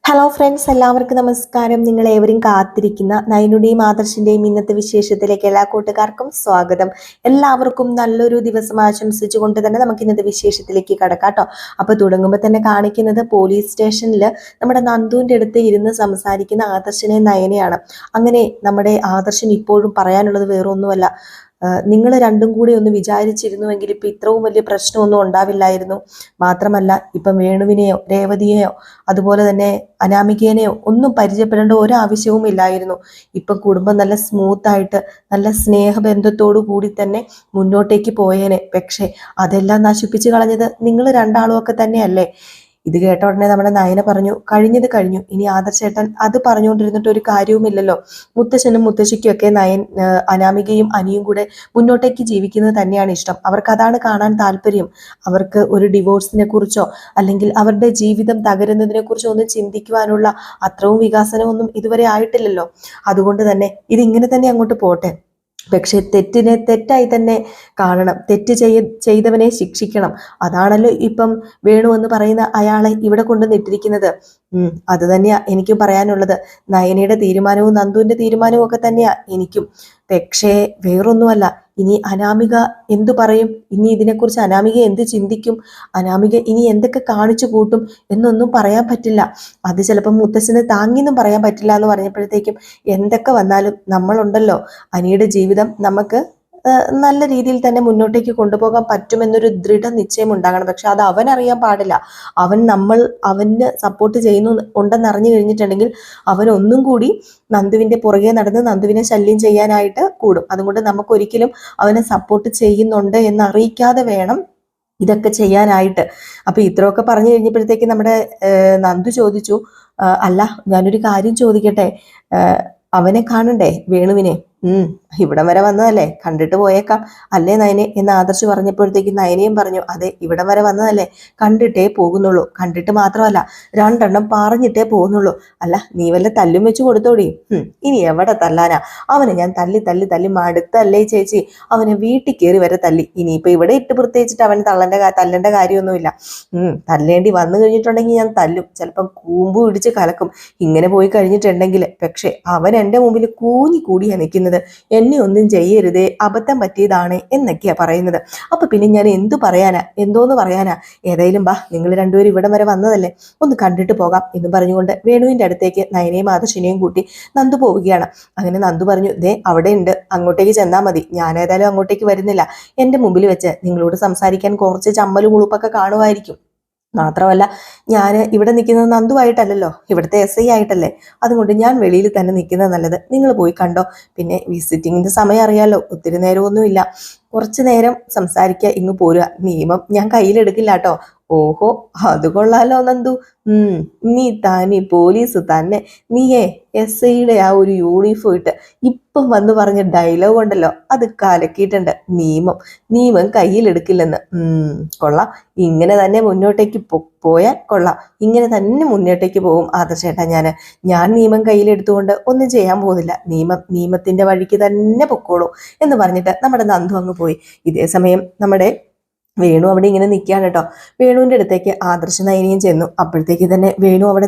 Hello friends, എല്ലാവർക്കും നമസ്കാരം. നിങ്ങൾ ഏവരും കാത്തിരിക്കുന്ന നയനുടെയും ആദർശിന്റെയും ഇന്നത്തെ വിശേഷത്തിലേക്ക് എല്ലാ കൂട്ടുകാർക്കും സ്വാഗതം. എല്ലാവർക്കും നല്ലൊരു ദിവസം ആശംസിച്ചുകൊണ്ട് തന്നെ നമുക്ക് ഇന്നത്തെ വിശേഷത്തിലേക്ക് കടക്കാട്ടോ. അപ്പൊ തുടങ്ങുമ്പോൾ തന്നെ കാണിക്കുന്നത് പോലീസ് സ്റ്റേഷനിൽ നമ്മുടെ നന്ദുവിന്റെ അടുത്ത് ഇരുന്ന് സംസാരിക്കുന്ന ആദർശിനെ നയനെയാണ്. അങ്ങനെ നമ്മുടെ ആദർശൻ ഇപ്പോഴും പറയാനുള്ളത് വേറൊന്നുമല്ല, നിങ്ങൾ രണ്ടും കൂടി ഒന്ന് വിചാരിച്ചിരുന്നുവെങ്കിൽ ഇപ്പം ഇത്രയും വലിയ പ്രശ്നമൊന്നും ഉണ്ടാവില്ലായിരുന്നു. മാത്രമല്ല ഇപ്പം വേണുവിനെയോ രേവതിയെയോ അതുപോലെ തന്നെ അനാമികേനെയോ ഒന്നും പരിചയപ്പെടേണ്ട ഒരാവശ്യവും ഇല്ലായിരുന്നു. ഇപ്പം കുടുംബം നല്ല സ്മൂത്തായിട്ട് നല്ല സ്നേഹബന്ധത്തോടു കൂടി തന്നെ മുന്നോട്ടേക്ക് പോയേനെ. പക്ഷേ അതെല്ലാം നശിപ്പിച്ച് കളഞ്ഞത് നിങ്ങൾ രണ്ടാളും ഒക്കെ തന്നെയല്ലേ. ഇത് കേട്ട ഉടനെ നമ്മുടെ നയന പറഞ്ഞു, കഴിഞ്ഞത് കഴിഞ്ഞു, ഇനി ആദർശേട്ടൻ അത് പറഞ്ഞുകൊണ്ടിരുന്നിട്ട് ഒരു കാര്യവുമില്ലല്ലോ. മുത്തശ്ശനും മുത്തശ്ശിക്കും ഒക്കെ അനാമികയും അനിയും കൂടെ മുന്നോട്ടേക്ക് ജീവിക്കുന്നത് തന്നെയാണ് ഇഷ്ടം. അവർക്ക് അതാണ് കാണാൻ താല്പര്യം. അവർക്ക് ഒരു ഡിവോഴ്സിനെ കുറിച്ചോ അല്ലെങ്കിൽ അവരുടെ ജീവിതം തകരുന്നതിനെ കുറിച്ചോ ഒന്നും ചിന്തിക്കുവാനുള്ള അത്രയും വികാസനമൊന്നും ഇതുവരെ ആയിട്ടില്ലല്ലോ. അതുകൊണ്ട് തന്നെ ഇതിങ്ങനെ തന്നെ അങ്ങോട്ട് പോട്ടെ. പക്ഷെ തെറ്റിനെ തെറ്റായി തന്നെ കാണണം. തെറ്റ് ചെയ്തവനെ ശിക്ഷിക്കണം. അതാണല്ലോ ഇപ്പം വേണു എന്ന് പറയുന്ന അയാളെ ഇവിടെ കൊണ്ടുവന്നിട്ടിരിക്കുന്നത്. അത് തന്നെയാ എനിക്കും പറയാനുള്ളത്. നയനയുടെ തീരുമാനവും നന്ദുവിന്റെ തീരുമാനവും ഒക്കെ തന്നെയാ എനിക്കും. പക്ഷേ വേറൊന്നുമല്ല, ഇനി അനാമിക എന്തു പറയും, ഇനി ഇതിനെക്കുറിച്ച് അനാമിക എന്ത് ചിന്തിക്കും, അനാമിക ഇനി എന്തൊക്കെ കാണിച്ചു കൂട്ടും എന്നൊന്നും പറയാൻ പറ്റില്ല. അത് ചിലപ്പോൾ മുത്തശ്ശന് താങ്ങിന്നും പറയാൻ പറ്റില്ല എന്ന് പറഞ്ഞപ്പോഴത്തേക്കും എന്തൊക്കെ വന്നാലും നമ്മളുണ്ടല്ലോ, അനിയുടെ ജീവിതം നമുക്ക് നല്ല രീതിയിൽ തന്നെ മുന്നോട്ടേക്ക് കൊണ്ടുപോകാൻ പറ്റുമെന്നൊരു ദൃഢനിശ്ചയം ഉണ്ടാകണം. പക്ഷെ അത് അവൻ അറിയാൻ പാടില്ല. അവന് സപ്പോർട്ട് ഉണ്ടെന്ന് അറിഞ്ഞു കഴിഞ്ഞിട്ടുണ്ടെങ്കിൽ അവൻ ഒന്നും കൂടി നന്ദുവിന്റെ പുറകെ നടന്ന് നന്ദുവിനെ ശല്യം ചെയ്യാനായിട്ട് കൂടും. അതുകൊണ്ട് നമുക്കൊരിക്കലും അവനെ സപ്പോർട്ട് ചെയ്യുന്നുണ്ട് എന്ന് അറിയിക്കാതെ വേണം ഇതൊക്കെ ചെയ്യാനായിട്ട്. അപ്പൊ ഇത്രയൊക്കെ പറഞ്ഞു കഴിഞ്ഞപ്പോഴത്തേക്ക് നമ്മുടെ നന്ദു ചോദിച്ചു, അല്ല ഞാനൊരു കാര്യം ചോദിക്കട്ടെ, അവനെ കാണണ്ടേ വേണുവിനെ? ഇവിടം വരെ വന്നതല്ലേ, കണ്ടിട്ട് പോയേക്കാം അല്ലേ നയനെ എന്ന് ആദർശ് പറഞ്ഞപ്പോഴത്തേക്ക് നയനയും പറഞ്ഞു, അതെ ഇവിടം വരെ വന്നതല്ലേ, കണ്ടിട്ടേ പോകുന്നുള്ളൂ. കണ്ടിട്ട് മാത്രമല്ല രണ്ടെണ്ണം പറഞ്ഞിട്ടേ പോകുന്നുള്ളൂ. അല്ല നീ വല്ല തല്ലും വെച്ച് കൊടുത്തോടി. ഇനി എവിടെ തല്ലാനാ? അവനെ ഞാൻ തല്ലി തല്ലി തല്ലി മടുത്തല്ലേ ചേച്ചി. അവനെ വീട്ടിൽ കയറി വരെ തല്ലി. ഇനിയിപ്പൊ ഇവിടെ ഇട്ട് പ്രത്യേകിച്ചിട്ട് അവൻ തല്ലേണ്ട കാര്യമൊന്നുമില്ല. തല്ലേണ്ടി വന്നു കഴിഞ്ഞിട്ടുണ്ടെങ്കിൽ ഞാൻ തല്ലും, ചിലപ്പം കൂമ്പ് പിടിച്ച് കലക്കും. ഇങ്ങനെ പോയി കഴിഞ്ഞിട്ടുണ്ടെങ്കിൽ. പക്ഷെ അവൻ എൻ്റെ മുമ്പിൽ കൂടിയാ നിൽക്കുന്നത്. എന്നെ ഒന്നും ചെയ്യരുതേ, അബദ്ധം പറ്റിയതാണ് എന്നൊക്കെയാ പറയുന്നത്. അപ്പൊ പിന്നെ ഞാൻ എന്തോന്ന് പറയാനാ? ഏതായാലും ബാ, നിങ്ങൾ രണ്ടുപേരും ഇവിടം വരെ വന്നതല്ലേ, ഒന്ന് കണ്ടിട്ട് പോകാം എന്ന് പറഞ്ഞുകൊണ്ട് വേണുവിന്റെ അടുത്തേക്ക് നയനയും ആദർശിനെയും കൂട്ടി നന്ദു പോവുകയാണ്. അങ്ങനെ നന്ദു പറഞ്ഞു, ദേ അവിടെ ഉണ്ട്, അങ്ങോട്ടേക്ക് ചെന്നാൽ മതി. ഞാൻ ഏതായാലും അങ്ങോട്ടേക്ക് വരുന്നില്ല. എൻ്റെ മുമ്പിൽ വെച്ച് നിങ്ങളോട് സംസാരിക്കാൻ കുറച്ച് ചമ്മലും ഉളുപ്പൊക്കെ കാണുമായിരിക്കും. മാത്രമല്ല ഞാൻ ഇവിടെ നിൽക്കുന്നത് നന്ദുവായിട്ടല്ലല്ലോ, ഇവിടുത്തെ SI ആയിട്ടല്ലേ. അതുകൊണ്ട് ഞാൻ വെളിയിൽ തന്നെ നിൽക്കുന്നത് നല്ലത്. നിങ്ങൾ പോയി കണ്ടോ. പിന്നെ വിസിറ്റിങ്ങിന്റെ സമയം അറിയാലോ, ഒത്തിരി നേരമൊന്നുമില്ല. കുറച്ചു നേരം സംസാരിക്കുക, ഇങ്ങ് പോരുക. നിയമം ഞാൻ കയ്യിലെടുക്കില്ല കേട്ടോ. ഓഹോ, അത് കൊള്ളാലോ നന്ദു. നീ പോലീസ് തന്നെ. നീയേ SIയുടെ ആ ഒരു യൂണിഫോം ഇട്ട് ഇപ്പം വന്ന് പറഞ്ഞ ഡയലോഗ് ഉണ്ടല്ലോ, അത് കലക്കിയിട്ടുണ്ട്. നിയമം കയ്യിലെടുക്കില്ലെന്ന്. കൊള്ളാം. ഇങ്ങനെ തന്നെ മുന്നോട്ടേക്ക് പോയാൽ കൊള്ളാം. ഇങ്ങനെ തന്നെ മുന്നോട്ടേക്ക് പോകും ആദർശേട്ടാ. ഞാൻ നിയമം കയ്യിലെടുത്തുകൊണ്ട് ഒന്നും ചെയ്യാൻ പോകുന്നില്ല. നിയമത്തിന്റെ വഴിക്ക് തന്നെ പൊക്കോളൂ എന്ന് പറഞ്ഞിട്ട് നമ്മുടെ നന്ദു അങ്ങ് പോയി. ഇതേ സമയം നമ്മുടെ വേണു അവിടെ ഇങ്ങനെ നിൽക്കുകയാണ് കേട്ടോ. വേണുവിൻ്റെ അടുത്തേക്ക് ആദർശ നയനിയും ചെന്നു. അപ്പോഴത്തേക്ക് തന്നെ വേണു അവിടെ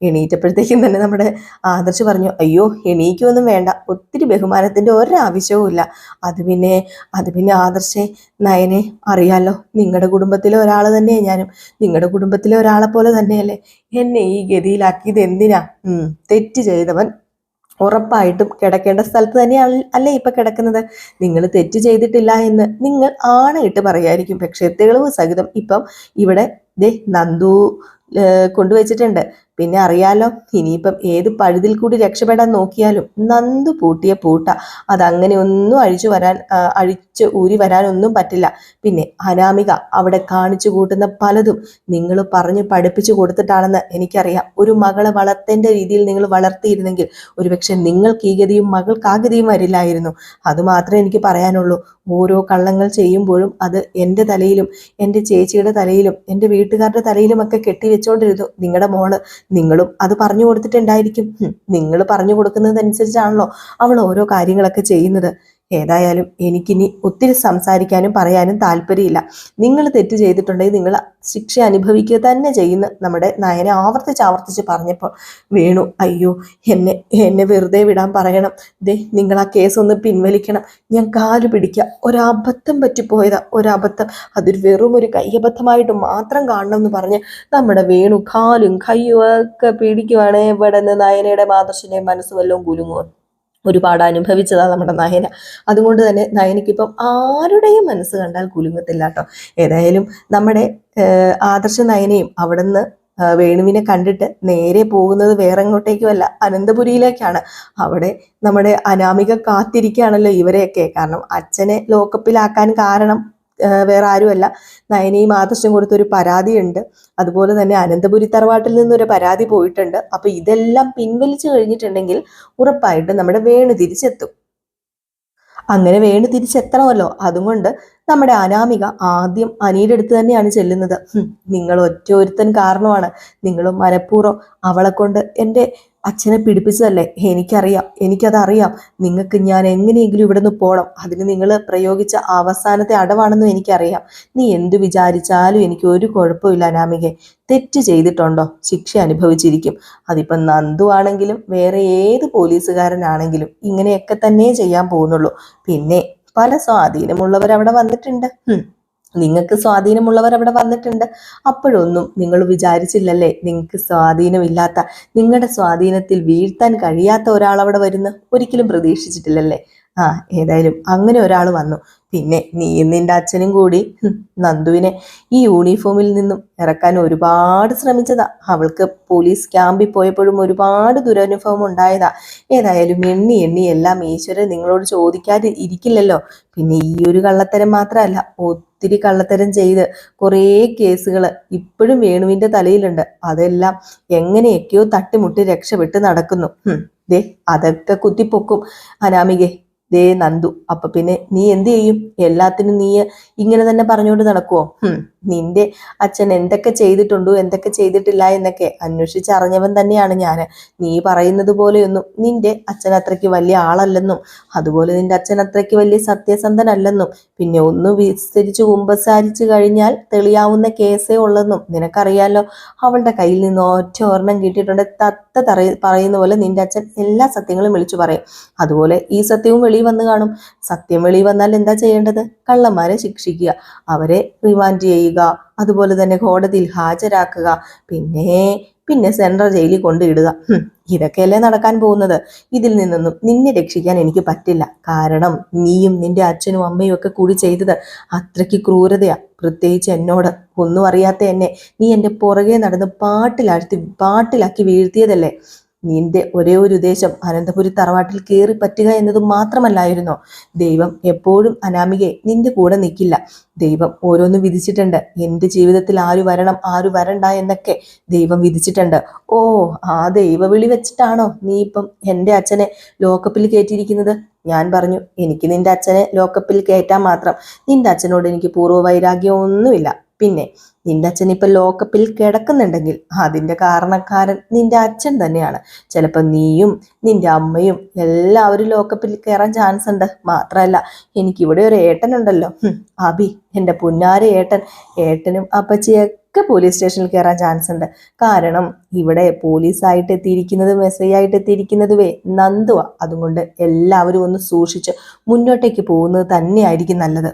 എണീറ്റപ്പോഴത്തേക്കും തന്നെ നമ്മുടെ ആദർശ് പറഞ്ഞു, അയ്യോ എണീക്കൊന്നും വേണ്ട, ഒത്തിരി ബഹുമാനത്തിന്റെ ഒരാവശ്യവും ഇല്ല. അത് പിന്നെ ആദർശെ, നയനെ അറിയാലോ, നിങ്ങളുടെ കുടുംബത്തിലെ ഒരാൾ തന്നെയാണ് ഞാനും. നിങ്ങളുടെ കുടുംബത്തിലെ ഒരാളെ പോലെ തന്നെയല്ലേ എന്നെ ഈ ഗതിയിലാക്കിയത്. എന്തിനാ? തെറ്റ് ചെയ്തവൻ ഉറപ്പായിട്ടും കിടക്കേണ്ട സ്ഥലത്ത് തന്നെയാണ് അല്ലേ ഇപ്പൊ കിടക്കുന്നത്. നിങ്ങൾ തെറ്റ് ചെയ്തിട്ടില്ല എന്ന് നിങ്ങൾ ആണയിട്ട് പറയായിരിക്കും. പക്ഷെ തെളിവ് സഹിതം ഇപ്പം ഇവിടെ നന്ദു കൊണ്ടുവച്ചിട്ടുണ്ട്. പിന്നെ അറിയാലോ, ഇനിയിപ്പം ഏത് പഴുതിൽ കൂടി രക്ഷപ്പെടാൻ നോക്കിയാലും നന്ദു പൂട്ടിയ പൂട്ട. അതങ്ങനെ ഒന്നും അഴിച്ച് ഊരി വരാനൊന്നും പറ്റില്ല. പിന്നെ അനാമിക അവിടെ കാണിച്ചു കൂട്ടുന്ന പലതും നിങ്ങൾ പറഞ്ഞു പഠിപ്പിച്ചു കൊടുത്തിട്ടാണെന്ന് എനിക്കറിയാം. ഒരു മകളെ വളർത്തേണ്ട രീതിയിൽ നിങ്ങൾ വളർത്തിയിരുന്നെങ്കിൽ ഒരുപക്ഷെ നിങ്ങൾക്ക് ഈ ഗതിയും മകൾക്ക് ആ ഗതിയും വരില്ലായിരുന്നു. അതുമാത്രമേ എനിക്ക് പറയാനുള്ളൂ. ഓരോ കള്ളങ്ങൾ ചെയ്യുമ്പോഴും അത് എൻ്റെ തലയിലും എൻ്റെ ചേച്ചിയുടെ തലയിലും എൻ്റെ വീട്ടുകാരുടെ തലയിലുമൊക്കെ കെട്ടിവെച്ചോണ്ടിരുന്നു നിങ്ങളുടെ മോള്. നിങ്ങളും അത് പറഞ്ഞു കൊടുത്തിട്ടുണ്ടായിരിക്കും. നിങ്ങൾ പറഞ്ഞു കൊടുക്കുന്നതനുസരിച്ചാണല്ലോ അവൾ ഓരോ കാര്യങ്ങളൊക്കെ ചെയ്യുന്നത്. ഏതായാലും എനിക്കിനി ഒത്തിരി സംസാരിക്കാനും പറയാനും താല്പര്യമില്ല. നിങ്ങൾ തെറ്റ് ചെയ്തിട്ടുണ്ടെങ്കിൽ നിങ്ങൾ ശിക്ഷ അനുഭവിക്കുക തന്നെ ചെയ്യുന്ന നമ്മുടെ നയനെ ആവർത്തിച്ച് പറഞ്ഞപ്പോൾ വേണു അയ്യോ എന്നെ എന്നെ വെറുതെ വിടാൻ പറയണം, ദേ നിങ്ങൾ ആ കേസ് ഒന്ന് പിൻവലിക്കണം, ഞാൻ കാല് പിടിക്കുക, ഒരബദ്ധം പറ്റിപ്പോയതാ, ഒരബദ്ധം, അതൊരു വെറും ഒരു കയ്യബദ്ധമായിട്ട് മാത്രം കാണണം എന്ന് പറഞ്ഞ് നമ്മുടെ വേണു കാലും കയ്യും ഒക്കെ പിടിക്കുവാണ്. ഇവിടെ നിന്ന് നയനയുടെ മാതൃശ്ശിന്റെ മനസ്സ് വല്ലതും കുലുങ്ങുമോ? ഒരുപാട് അനുഭവിച്ചതാണ് നമ്മുടെ നയന. അതുകൊണ്ട് തന്നെ നയനയ്ക്കിപ്പം ആരുടെയും മനസ്സ് കണ്ടാൽ കുലുങ്ങത്തില്ല കേട്ടോ. ഏതായാലും നമ്മുടെ ആദർശ നയനയും അവിടെ നിന്ന് വേണുവിനെ കണ്ടിട്ട് നേരെ പോകുന്നത് വേറെ എങ്ങോട്ടേക്കുമല്ല, അനന്തപുരിയിലേക്കാണ്. അവിടെ നമ്മുടെ അനാമിക കാത്തിരിക്കുകയാണല്ലോ ഇവരെയൊക്കെ. കാരണം അച്ഛനെ ലോക്കപ്പിലാക്കാൻ കാരണം വേറെ ആരുമല്ല, നയനയും ആദർശം കൊടുത്തൊരു പരാതിയുണ്ട്. അതുപോലെ തന്നെ അനന്തപുരി തറവാട്ടിൽ നിന്നൊരു പരാതി പോയിട്ടുണ്ട്. അപ്പൊ ഇതെല്ലാം പിൻവലിച്ചു കഴിഞ്ഞിട്ടുണ്ടെങ്കിൽ ഉറപ്പായിട്ടും നമ്മുടെ വേണു തിരിച്ചെത്തും. അങ്ങനെ വേണു തിരിച്ചെത്തണമല്ലോ. അതുകൊണ്ട് നമ്മുടെ അനാമിക ആദ്യം അനിയുടെ അടുത്ത് തന്നെയാണ് ചെല്ലുന്നത്. നിങ്ങൾ ഒറ്റ ഒരുത്തൻ കാരണമാണ്, നിങ്ങളും മനഃപൂർവ്വം അവളെ കൊണ്ട് എൻ്റെ അച്ഛനെ പിടിപ്പിച്ചതല്ലേ, എനിക്കതറിയാം. നിങ്ങൾക്ക് ഞാൻ എങ്ങനെയെങ്കിലും ഇവിടെ നിന്ന് പോകണം, അതിന് നിങ്ങൾ പ്രയോഗിച്ച അവസാനത്തെ അടവാണെന്നും എനിക്കറിയാം. നീ എന്തു വിചാരിച്ചാലും എനിക്ക് ഒരു കുഴപ്പമില്ല അനാമികെ. തെറ്റ് ചെയ്തിട്ടുണ്ടോ ശിക്ഷ അനുഭവിച്ചിരിക്കും. അതിപ്പം നന്ദു ആണെങ്കിലും വേറെ ഏത് പോലീസുകാരനാണെങ്കിലും ഇങ്ങനെയൊക്കെ തന്നെ ചെയ്യാൻ പോകുന്നുള്ളൂ. പിന്നെ പല സ്വാധീനമുള്ളവർ അവിടെ വന്നിട്ടുണ്ട്. നിങ്ങൾക്ക് സ്വാധീനമുള്ളവർ അവിടെ വന്നിട്ടുണ്ട്. അപ്പോഴൊന്നും നിങ്ങൾ വിചാരിച്ചില്ലല്ലേ നിങ്ങൾക്ക് സ്വാധീനമില്ലാത്ത, നിങ്ങളുടെ സ്വാധീനത്തിൽ വീഴ്ത്താൻ കഴിയാത്ത ഒരാൾ അവിടെ വരുന്നു? ഒരിക്കലും പ്രതീക്ഷിച്ചിട്ടില്ലല്ലേ? ഏതായാലും അങ്ങനെ ഒരാൾ വന്നു. പിന്നെ നീ നിന്റെ അച്ഛനും കൂടി നന്ദുവിനെ ഈ യൂണിഫോമിൽ നിന്നും ഇറക്കാൻ ഒരുപാട് ശ്രമിച്ചതാ. അവൾക്ക് പോലീസ് ക്യാമ്പിൽ പോയപ്പോഴും ഒരുപാട് ദുരനുഭവം ഉണ്ടായതാ. ഏതായാലും എണ്ണി എണ്ണി എല്ലാം ഈശ്വരൻ നിങ്ങളോട് ചോദിക്കാതെ ഇരിക്കില്ലല്ലോ. പിന്നെ ഈ ഒരു കള്ളത്തരം മാത്രമല്ല, ഒത്തിരി കള്ളത്തരം ചെയ്ത് കുറേ കേസുകൾ ഇപ്പോഴും വേണുവിന്റെ തലയിലുണ്ട്. അതെല്ലാം എങ്ങനെയൊക്കെയോ തട്ടിമുട്ടി രക്ഷപ്പെട്ട് നടക്കുന്നു. ദേ അതൊക്കെ കുത്തിപ്പൊക്കും അനാമികെ. ദേ നന്ദു. അപ്പൊ പിന്നെ നീ എന്ത് ചെയ്യും? എല്ലാത്തിനും നീ ഇങ്ങനെ തന്നെ പറഞ്ഞുകൊണ്ട് നടക്കുവോ? നിന്റെ അച്ഛൻ എന്തൊക്കെ ചെയ്തിട്ടുണ്ടോ എന്തൊക്കെ ചെയ്തിട്ടില്ല എന്നൊക്കെ അന്വേഷിച്ചറിഞ്ഞവൻ തന്നെയാണ് ഞാൻ. നീ പറയുന്നത് പോലെയൊന്നും നിന്റെ അച്ഛൻ അത്രയ്ക്ക് വലിയ ആളല്ലെന്നും അതുപോലെ നിന്റെ അച്ഛൻ അത്രയ്ക്ക് വലിയ സത്യസന്ധനല്ലെന്നും പിന്നെ ഒന്ന് വിസ്തരിച്ച് കുമ്പസാരിച്ചു കഴിഞ്ഞാൽ തെളിയാവുന്ന കേസേ ഉള്ളെന്നും നിനക്കറിയാലോ. അവളുടെ കയ്യിൽ നിന്ന് ഒറ്റ ഒരെണ്ണം കിട്ടിയിട്ടുണ്ട്, പറയുന്ന പോലെ നിന്റെ അച്ഛൻ എല്ലാ സത്യങ്ങളും വിളിച്ചു പറയും. അതുപോലെ ഈ സത്യവും വെളിയിൽ വന്ന് കാണും. സത്യം വെളിയിൽ വന്നാൽ എന്താ ചെയ്യേണ്ടത്? കള്ളന്മാരെ ശിക്ഷിക്കുക, അവരെ റിമാൻഡ് ചെയ്യുക, അതുപോലെ തന്നെ കോടതിയിൽ ഹാജരാക്കുക, പിന്നെ സെൻട്രൽ ജയിലിൽ കൊണ്ടിടുക. ഇതൊക്കെയല്ലേ നടക്കാൻ പോകുന്നത്. ഇതിൽ നിന്നൊന്നും നിന്നെ രക്ഷിക്കാൻ എനിക്ക് പറ്റില്ല. കാരണം നീയും നിന്റെ അച്ഛനും അമ്മയും ഒക്കെ കൂടി ചെയ്തത് അത്രയ്ക്ക് ക്രൂരതയാ. പ്രത്യേകിച്ച് എന്നോട് ഒന്നും അറിയാത്ത എന്നെ നീ എൻ്റെ പുറകെ നടന്ന് പാട്ടിലാക്കി വീഴ്ത്തിയതല്ലേ. നിന്റെ ഒരേ ഒരു ഉദ്ദേശം അനന്തപുരി തറവാട്ടിൽ കയറി പറ്റുക എന്നത് മാത്രമല്ലായിരുന്നോ? ദൈവം എപ്പോഴും അനാമികയെ നിന്റെ കൂടെ നിൽക്കില്ല. ദൈവം ഓരോന്ന് വിധിച്ചിട്ടുണ്ട്. എൻ്റെ ജീവിതത്തിൽ ആര് വരണം ആര് വരണ്ട എന്നൊക്കെ ദൈവം വിധിച്ചിട്ടുണ്ട്. ആ ദൈവവിളി വെച്ചിട്ടാണോ നീ ഇപ്പം എൻ്റെ അച്ഛനെ ലോക്കപ്പിൽ കയറ്റിയിരിക്കുന്നത്? ഞാൻ പറഞ്ഞു, എനിക്ക് നിന്റെ അച്ഛനെ ലോക്കപ്പിൽ കയറ്റാൻ മാത്രം നിന്റെ അച്ഛനോട് എനിക്ക് പൂർവ്വ വൈരാഗ്യം ഒന്നുമില്ല. പിന്നെ നിന്റെ അച്ഛൻ ഇപ്പൊ ലോക്കപ്പിൽ കിടക്കുന്നുണ്ടെങ്കിൽ അതിന്റെ കാരണക്കാരൻ നിന്റെ അച്ഛൻ തന്നെയാണ്. ചിലപ്പോൾ നീയും നിന്റെ അമ്മയും എല്ലാവരും ലോക്കപ്പിൽ കയറാൻ ചാൻസ് ഉണ്ട്. മാത്രമല്ല എനിക്കിവിടെ ഒരു ഏട്ടനുണ്ടല്ലോ, അബി, എൻ്റെ പുന്നാര ഏട്ടനും അപ്പച്ചിയൊക്കെ പോലീസ് സ്റ്റേഷനിൽ കയറാൻ ചാൻസ് ഉണ്ട്. കാരണം ഇവിടെ പോലീസായിട്ട് എത്തിയിരിക്കുന്നത് മെസ്സേജ് ആയിട്ട് എത്തിയിരിക്കുന്നതുവേ നന്ദുവാ. അതുകൊണ്ട് എല്ലാവരും ഒന്ന് സൂക്ഷിച്ച് മുന്നോട്ടേക്ക് പോകുന്നത് തന്നെയായിരിക്കും നല്ലത്.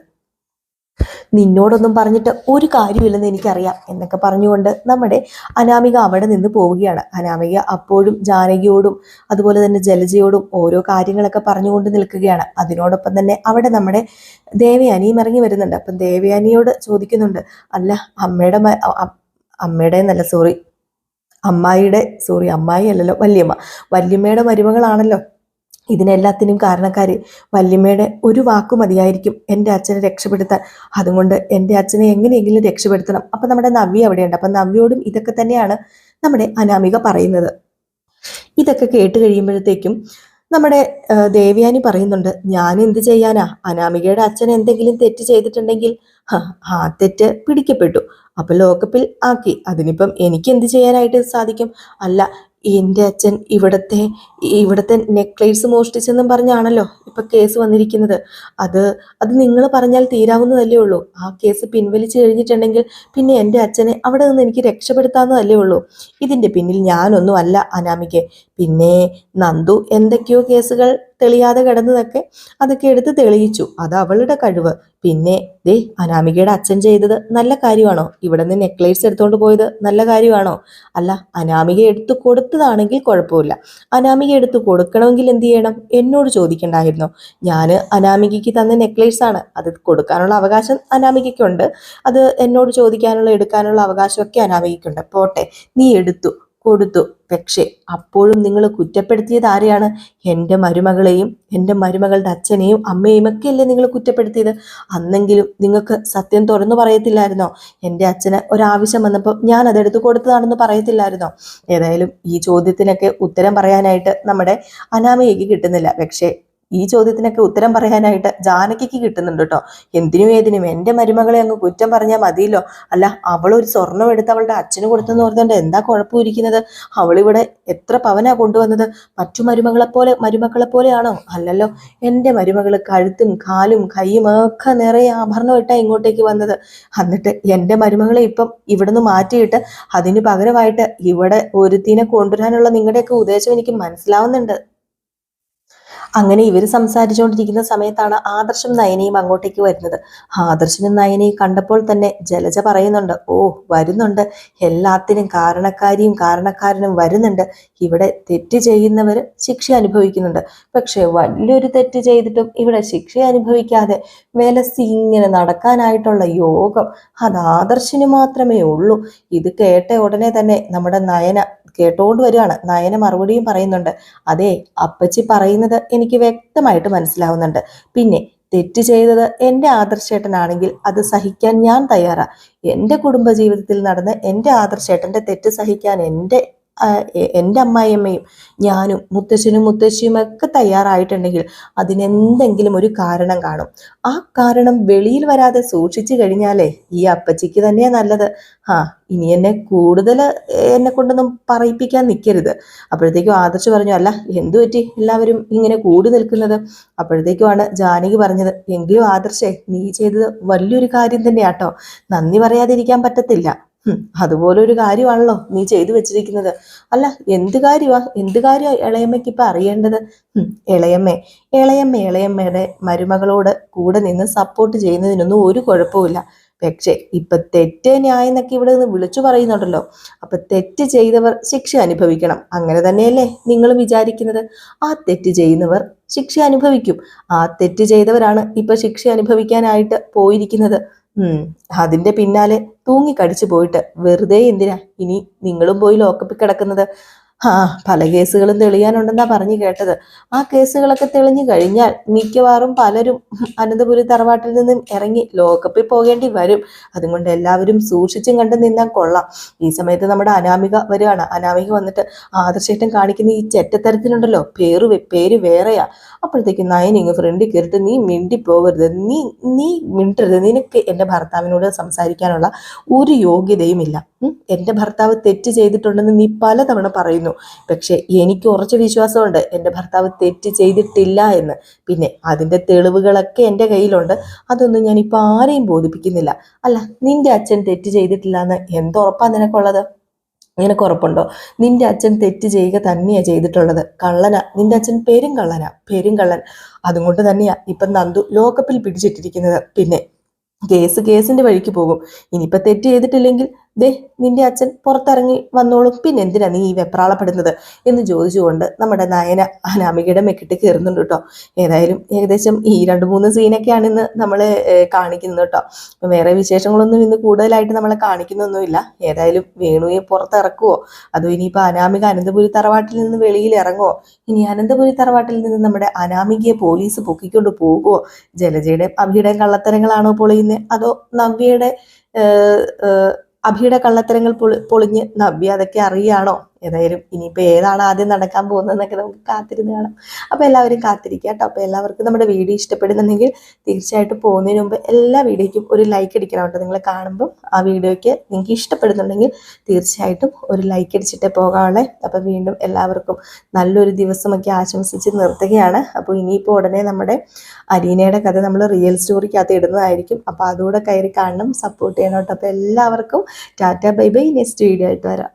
നിന്നോടൊന്നും പറഞ്ഞിട്ട് ഒരു കാര്യമില്ലെന്ന് എനിക്കറിയാം എന്നൊക്കെ പറഞ്ഞുകൊണ്ട് നമ്മുടെ അനാമിക അവിടെ നിന്ന് പോവുകയാണ്. അനാമിക അപ്പോഴും ജാനകിയോടും അതുപോലെ തന്നെ ജലജയോടും ഓരോ കാര്യങ്ങളൊക്കെ പറഞ്ഞുകൊണ്ട് നിൽക്കുകയാണ്. അതിനോടൊപ്പം തന്നെ അവിടെ നമ്മുടെ ദേവയാനിയും ഇറങ്ങി വരുന്നുണ്ട്. അപ്പം ദേവയാനിയോട് ചോദിക്കുന്നുണ്ട്, അല്ല അമ്മയുടെ എന്നല്ല സോറി അമ്മായി അല്ലല്ലോ, വല്യമ്മയുടെ മരുമകളാണല്ലോ ഇതിനെല്ലാത്തിനും കാരണക്കാര്. വല്യമ്മയുടെ ഒരു വാക്കു മതിയായിരിക്കും എൻ്റെ അച്ഛനെ രക്ഷപ്പെടുത്താൻ. അതുകൊണ്ട് എൻ്റെ അച്ഛനെ എങ്ങനെയെങ്കിലും രക്ഷപ്പെടുത്തണം. അപ്പം നമ്മുടെ നവ്യ അവിടെയുണ്ട്. അപ്പം നവ്യോടും ഇതൊക്കെ തന്നെയാണ് നമ്മുടെ അനാമിക പറയുന്നത്. ഇതൊക്കെ കേട്ട് കഴിയുമ്പോഴത്തേക്കും നമ്മുടെ ദേവയാനി പറയുന്നുണ്ട്, ഞാൻ എന്ത് ചെയ്യാനാ? അനാമികയുടെ അച്ഛൻ എന്തെങ്കിലും തെറ്റ് ചെയ്തിട്ടുണ്ടെങ്കിൽ തെറ്റ് പിടിക്കപ്പെട്ടു, അപ്പൊ ലോക്കപ്പിൽ ആക്കി, അതിനിപ്പം എനിക്ക് എന്ത് ചെയ്യാനായിട്ട് സാധിക്കും? അല്ല, എൻ്റെ അച്ഛൻ ഇവിടത്തെ ഇവിടുത്തെ നെക്ലേസ് മോഷ്ടിച്ചെന്നും പറഞ്ഞാണല്ലോ ഇപ്പൊ കേസ് വന്നിരിക്കുന്നത്. അത് അത് നിങ്ങൾ പറഞ്ഞാൽ തീരാവുന്നതല്ലേ ഉള്ളൂ. ആ കേസ് പിൻവലിച്ചു കഴിഞ്ഞിട്ടുണ്ടെങ്കിൽ പിന്നെ എൻ്റെ അച്ഛനെ അവിടെ നിന്ന് എനിക്ക് രക്ഷപ്പെടുത്താവുന്നതല്ലേ ഉള്ളൂ. ഇതിന്റെ പിന്നിൽ ഞാനൊന്നും അല്ല അനാമികെ. പിന്നെ നന്ദു എന്തൊക്കെയോ കേസുകൾ തെളിയാതെ കിടന്നതൊക്കെ അതൊക്കെ എടുത്ത് തെളിയിച്ചു. അത് അവളുടെ കഴിവ്. പിന്നെ ദേ അനാമികയുടെ അച്ഛൻ ചെയ്തത് നല്ല കാര്യമാണോ? ഇവിടെ നിന്ന് നെക്ലേസ് എടുത്തോണ്ട് പോയത് നല്ല കാര്യമാണോ? അല്ല, അനാമിക എടുത്തു കൊടുത്തതാണെങ്കിൽ കുഴപ്പമില്ല. അനാമിക എടുത്തു കൊടുക്കണമെങ്കിൽ എന്ത് ചെയ്യണം? എന്നോട് ചോദിക്കണ്ടായിരുന്നോ? ഞാൻ അനാമികയ്ക്ക് തന്ന നെക്ലേസ് ആണ്, അത് കൊടുക്കാനുള്ള അവകാശം അനാമികയ്ക്കുണ്ട്. അത് എന്നോട് ചോദിക്കാനുള്ള എടുക്കാനുള്ള അവകാശമൊക്കെ അനാമികയ്ക്കുണ്ട്. പോട്ടെ, നീ എടുത്തു കൊടുത്തു. പക്ഷേ അപ്പോഴും നിങ്ങൾ കുറ്റപ്പെടുത്തിയത് ആരെയാണ്? എൻ്റെ മരുമകളെയും എൻ്റെ മരുമകളുടെ അച്ഛനെയും അമ്മയെയും ഒക്കെ അല്ലേ നിങ്ങൾ കുറ്റപ്പെടുത്തിയത്? അന്നെങ്കിലും നിങ്ങൾക്ക് സത്യം തുറന്നു പറയത്തില്ലായിരുന്നോ? എൻ്റെ അച്ഛന് ഒരാവശ്യം വന്നപ്പോൾ ഞാൻ അതെടുത്ത് കൊടുത്തതാണെന്ന് പറയത്തില്ലായിരുന്നോ? ഏതായാലും ഈ ചോദ്യത്തിനൊക്കെ ഉത്തരം പറയാനായിട്ട് നമ്മുടെ അനാമികയ്ക്ക് കിട്ടുന്നില്ല. പക്ഷേ ഈ ചോദ്യത്തിനൊക്കെ ഉത്തരം പറയാനായിട്ട് ജാനകിക്ക് കിട്ടുന്നുണ്ട് കേട്ടോ. എന്തിനും ഏതിനും എൻ്റെ മരുമകളെ അങ്ങ് കുറ്റം പറഞ്ഞാൽ മതിയല്ലോ. അല്ല, അവളൊരു സ്വർണം എടുത്ത് അവളുടെ അച്ഛന് കൊടുത്തെന്ന് ഓർത്തുകൊണ്ട് എന്താ കുഴപ്പമിരിക്കുന്നത്? അവളിവിടെ എത്ര പവനാ കൊണ്ടുവന്നത്? മറ്റു മരുമക്കളെ പോലെയാണോ? അല്ലല്ലോ. എൻ്റെ മരുമകള് കഴുത്തും കാലും കൈയും ഒക്കെ നിറയെ ആഭരണം ഇട്ടാ ഇങ്ങോട്ടേക്ക് വന്നത്. എന്നിട്ട് എൻ്റെ മരുമകളെ ഇപ്പം ഇവിടുന്ന് മാറ്റിയിട്ട് അതിന് പകരമായിട്ട് ഇവിടെ ഒരുത്തിനെ കൊണ്ടുവരാനുള്ള നിങ്ങളുടെയൊക്കെ ഉദ്ദേശം എനിക്ക് മനസ്സിലാവുന്നുണ്ട്. അങ്ങനെ ഇവർ സംസാരിച്ചുകൊണ്ടിരിക്കുന്ന സമയത്താണ് ആദർശം നയനയും അങ്ങോട്ടേക്ക് വരുന്നത്. ആദർശനും നയനയും കണ്ടപ്പോൾ തന്നെ ജലജ പറയുന്നുണ്ട്, ഓ വരുന്നുണ്ട്, എല്ലാത്തിനും കാരണക്കാരിയും കാരണക്കാരനും വരുന്നുണ്ട്. ഇവിടെ തെറ്റ് ചെയ്യുന്നവർ ശിക്ഷ അനുഭവിക്കുന്നുണ്ട്. പക്ഷെ വലിയൊരു തെറ്റ് ചെയ്തിട്ടും ഇവിടെ ശിക്ഷ അനുഭവിക്കാതെ വിലസി ഇങ്ങനെ നടക്കാനായിട്ടുള്ള യോഗം അത് ആദർശിന് മാത്രമേ ഉള്ളൂ. ഇത് കേട്ട ഉടനെ തന്നെ നമ്മുടെ നയന കേട്ടോണ്ട് വരികയാണ്. നയന മറുപടിയും പറയുന്നുണ്ട്, അതെ, അപ്പച്ചി പറയുന്നത് എനിക്ക് വ്യക്തമായിട്ട് മനസ്സിലാവുന്നുണ്ട്. പിന്നെ തെറ്റ് ചെയ്തത് എൻ്റെ ആദർശേട്ടനാണെങ്കിൽ അത് സഹിക്കാൻ ഞാൻ തയ്യാറാ. എൻ്റെ കുടുംബ ജീവിതത്തിൽ നടന്ന് എൻ്റെ ആദർശേട്ടൻ്റെ തെറ്റ് സഹിക്കാൻ എൻ്റെ അമ്മായിയമ്മയും ഞാനും മുത്തശ്ശനും മുത്തശ്ശിയും ഒക്കെ തയ്യാറായിട്ടുണ്ടെങ്കിൽ അതിനെന്തെങ്കിലും ഒരു കാരണം കാണും. ആ കാരണം വെളിയിൽ വരാതെ സൂക്ഷിച്ചു കഴിഞ്ഞാലേ ഈ അപ്പച്ചിക്ക് തന്നെയാ നല്ലത്. ഇനി എന്നെ കൊണ്ടൊന്നും പറയിപ്പിക്കാൻ നിൽക്കരുത്. അപ്പോഴത്തേക്കും ആദർശ് പറഞ്ഞു, അല്ല എന്തു പറ്റി എല്ലാവരും ഇങ്ങനെ കൂടി നിൽക്കുന്നത്? അപ്പോഴത്തേക്കുമാണ് ജാനകി പറഞ്ഞത്, എങ്കിലും ആദർശേ, നീ ചെയ്തത് വലിയൊരു കാര്യം തന്നെയാട്ടോ, നന്ദി പറയാതിരിക്കാൻ പറ്റത്തില്ല. അതുപോലൊരു കാര്യമാണല്ലോ നീ ചെയ്തു വെച്ചിരിക്കുന്നത്. അല്ല, എന്ത് കാര്യമാ ഇളയമ്മയ്ക്ക് ഇപ്പൊ അറിയേണ്ടത്? ഇളയമ്മയുടെ മരുമകളോട് കൂടെ നിന്ന് സപ്പോർട്ട് ചെയ്യുന്നതിനൊന്നും ഒരു കുഴപ്പമില്ല. പക്ഷേ ഇപ്പൊ തെറ്റ് ന്യായം എന്നൊക്കെ ഇവിടെ നിന്ന് വിളിച്ചു പറയുന്നുണ്ടല്ലോ. അപ്പൊ തെറ്റ് ചെയ്തവർ ശിക്ഷ അനുഭവിക്കണം, അങ്ങനെ തന്നെയല്ലേ നിങ്ങൾ വിചാരിക്കുന്നത്? ആ തെറ്റ് ചെയ്യുന്നവർ ശിക്ഷ അനുഭവിക്കും. ആ തെറ്റ് ചെയ്തവരാണ് ഇപ്പൊ ശിക്ഷ അനുഭവിക്കാനായിട്ട് പോയിരിക്കുന്നത്. അതിന്റെ പിന്നാലെ തൂങ്ങിക്കടിച്ചു പോയിട്ട് വെറുതെ എന്തിനാ ഇനി നിങ്ങളും പോയി ലോക്കപ്പിൽ കിടക്കുന്നത്? പല കേസുകളും തെളിയാനുണ്ടെന്നാ പറഞ്ഞു കേട്ടത്. ആ കേസുകളൊക്കെ തെളിഞ്ഞു കഴിഞ്ഞാൽ മിക്കവാറും പലരും അനന്തപുരി തറവാട്ടിൽ നിന്നും ഇറങ്ങി ലോക്കപ്പിൽ പോകേണ്ടി വരും. അതുകൊണ്ട് എല്ലാവരും സൂക്ഷിച്ചും കണ്ടു നിന്നാൽ കൊള്ളാം. ഈ സമയത്ത് നമ്മുടെ അനാമിക വരികയാണ്. അനാമിക വന്നിട്ട് ആദർശേട്ടൻ കാണിക്കുന്ന ഈ ചെറ്റത്തരത്തിലുണ്ടല്ലോ, പേര് വേറെയാ. അപ്പോഴത്തേക്ക് നയനിങ് ഫ്രണ്ടിൽ കയറിട്ട്, നീ മിണ്ടിപ്പോകരുത്, നീ മിണ്ടരുത്, നിനക്ക് എൻ്റെ ഭർത്താവിനോട് സംസാരിക്കാനുള്ള ഒരു യോഗ്യതയുമില്ല. എൻ്റെ ഭർത്താവ് തെറ്റ് ചെയ്തിട്ടുണ്ടെന്ന് നീ പലതവണ പറയുന്നു. പക്ഷെ എനിക്ക് ഉറച്ച വിശ്വാസമുണ്ട് എൻ്റെ ഭർത്താവ് തെറ്റ് ചെയ്തിട്ടില്ല എന്ന്. പിന്നെ അതിൻ്റെ തെളിവുകളൊക്കെ എൻ്റെ കയ്യിലുണ്ട്. അതൊന്നും ഞാനിപ്പോൾ ആരെയും ബോധിപ്പിക്കുന്നില്ല. അല്ല, നിന്റെ അച്ഛൻ തെറ്റ് ചെയ്തിട്ടില്ല എന്ന് എന്തുറപ്പാ നിനക്കുള്ളത്? നിനക്ക് ഉറപ്പുണ്ടോ? നിന്റെ അച്ഛൻ തെറ്റ് ചെയ്യുക തന്നെയാ ചെയ്തിട്ടുള്ളത്. കള്ളനാ നിന്റെ അച്ഛൻ, പെരുങ്കള്ളൻ. അതുകൊണ്ട് തന്നെയാ ഇപ്പം നന്ദു ലോക്കപ്പിൽ പിടിച്ചിട്ടിരിക്കുന്നത്. പിന്നെ കേസിന്റെ വഴിക്ക് പോകും. ഇനിയിപ്പൊ തെറ്റ് ചെയ്തിട്ടില്ലെങ്കിൽ ദേ നിന്റെ അച്ഛൻ പുറത്തിറങ്ങി വന്നോളും. പിന്നെ എന്തിനാ നീ ഈ വെപ്രാളപ്പെടുന്നത് എന്ന് ചോദിച്ചുകൊണ്ട് നമ്മുടെ നയന അനാമികയുടെ മെക്കിട്ട് കയറുന്നുണ്ട് കേട്ടോ. ഏതായാലും ഏകദേശം ഈ 2-3 സീനൊക്കെയാണ് ഇന്ന് നമ്മൾ കാണിക്കുന്നത് കേട്ടോ. വേറെ വിശേഷങ്ങളൊന്നും ഇന്ന് കൂടുതലായിട്ട് നമ്മളെ കാണിക്കുന്നൊന്നുമില്ല. ഏതായാലും വേണുയെ പുറത്തിറക്കുവോ, അതോ ഇനിയിപ്പോൾ അനാമിക അനന്തപുരി തറവാട്ടിൽ നിന്ന് വെളിയിൽ ഇറങ്ങുവോ? ഇനി അനന്തപുരി തറവാട്ടിൽ നിന്ന് നമ്മുടെ അനാമികയെ പോലീസ് പൊക്കിക്കൊണ്ട് പോകുവോ? ജലജയുടെ അഭിയുടെയും കള്ളത്തരങ്ങളാണോ പൊളിയുന്നത്, അതോ നവ്യയുടെ അഭിയുടെ കള്ളത്തരങ്ങൾ പൊളിഞ്ഞ് നവ്യ അതൊക്കെ അറിയാണോ? ഏതായാലും ഇനിയിപ്പോൾ ഏതാണ് ആദ്യം നടക്കാൻ പോകുന്നതെന്നൊക്കെ നമുക്ക് കാത്തിരുന്ന് കാണാം. അപ്പോൾ എല്ലാവരും കാത്തിരിക്കുക കേട്ടോ. അപ്പോൾ എല്ലാവർക്കും നമ്മുടെ വീഡിയോ ഇഷ്ടപ്പെടുന്നുണ്ടെങ്കിൽ തീർച്ചയായിട്ടും പോകുന്നതിന് മുമ്പ് എല്ലാ വീഡിയോയ്ക്കും ഒരു ലൈക്ക് അടിക്കണം കേട്ടോ. നിങ്ങൾ കാണുമ്പം ആ വീഡിയോയ്ക്ക് നിങ്ങൾക്ക് ഇഷ്ടപ്പെടുന്നുണ്ടെങ്കിൽ തീർച്ചയായിട്ടും ഒരു ലൈക്ക് അടിച്ചിട്ടേ പോകാവുള്ളേ. അപ്പോൾ വീണ്ടും എല്ലാവർക്കും നല്ലൊരു ദിവസമൊക്കെ ആശംസിച്ച് നിർത്തുകയാണ്. അപ്പോൾ ഇനിയിപ്പോൾ ഉടനെ നമ്മുടെ അരീനയുടെ കഥ നമ്മൾ റിയൽ സ്റ്റോറിക്കകത്ത് ഇടുന്നതായിരിക്കും. അപ്പോൾ അതുകൂടെ കയറി കാണണം, സപ്പോർട്ട് ചെയ്യണം കേട്ടോ. അപ്പോൾ എല്ലാവർക്കും Tata bye bye. Next video ആയിട്ട് വരാം.